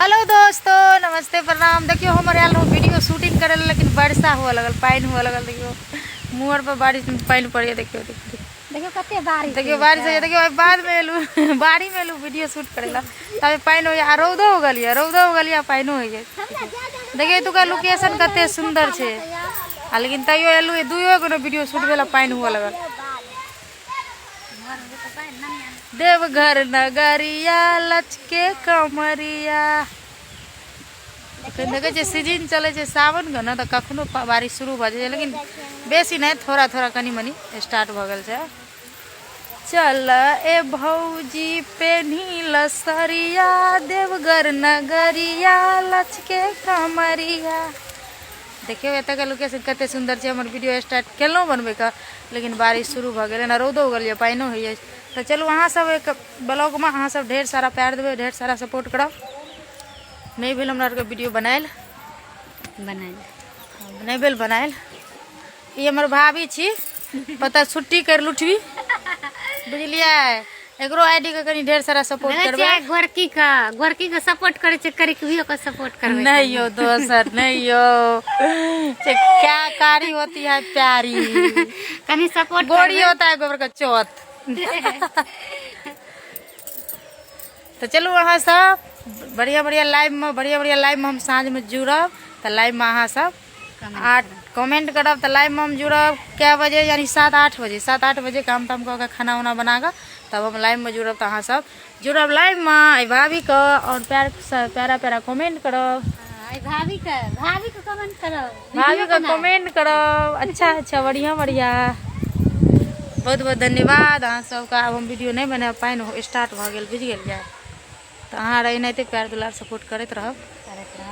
Hello दोस्तों, नमस्ते प्रणाम। देखियो हमारे आल वीडियो शूटिंग करे लेकिन वर्षा हुआ लगल, पानी हुआ लगल। देखियो मुहर पर बारिश में पानी पड़ गया। देखियो देखियो कते बारिश, देखियो बारिश है। देखियो बाद में एलू बाड़ी में एलू वीडियो शूट करेला तब पानी हो गया, रौदो हो गलिया पानी हो गया। देखिए तू का लोकेशन कते सुंदर छे, लेकिन तैयो एलू दुइयो गो वीडियो शूट भेला पानी हुआ लगल। देवघर नगरिया लचके कमरिया। देखे सीजन चले सावन के ना, तो कखनो बारिश शुरू भ जाए, लेकिन बेसी नहीं, थोड़ा थोड़ा कनी मनी स्टार्ट भ गल छै। चल ए भौजी पेन्हिल सरिया, देवघर नगरिया लचके कमरिया। देखियो एत के लोकेशन कते सुंदर छै। हमर वीडियो स्टार्ट केलहुँ बनबे का, लेकिन बारिश शुरू भ गेलै ना, रौदो हो गलिए, पानिओ होइए। तो चलू अहाँ सब एक ब्लॉग में अहाँ सब ढेर सारा प्यार देवे, ढेर सारा सपोर्ट करब। नहीं भेल हमरा वीडियो बनाएल नहीं भेल बनाएल। ये हमर भाभी छी, पता छुट्टी कर लुठवी, बुझलिए। एकरो आईडी के कनी ढेर सारा सपोर्ट करबे। गोरकी का सपोर्ट करे छे, करिकवियो का सपोर्ट करबे। नहीं हो दोसर नहीं हो, क्या कारी होती है प्यारी, कनी सपोर्ट गोरी होता है गोबर का चौथ। तो चलू अहाँ सब बढ़िया बढ़िया लाइव में हम साँझ में जुड़ब। तो लाइव में अहाँ सब कमेंट करब। तो लाइव में हम जुड़ब क्या बजे, यानी 7-8 बजे काम ताम करके खाना वाना बनाकर तब हम लाइव में जुड़ब। तो अहाँ सब जुड़ब लाइव में। भाभी का और प्यारा प्यारा कमेंट करब, भाभी का कमेंट करो, भाभी का कमेंट करब। अच्छा बढ़िया बहुत बहुत धन्यवाद अहाँ सबका। अब हम वीडियो नहीं बना पाइन स्टार्ट भ गेल, बुझ गेल। तो अहाँ रही नहीं प्यार दुलार सपोर्ट करते रहब।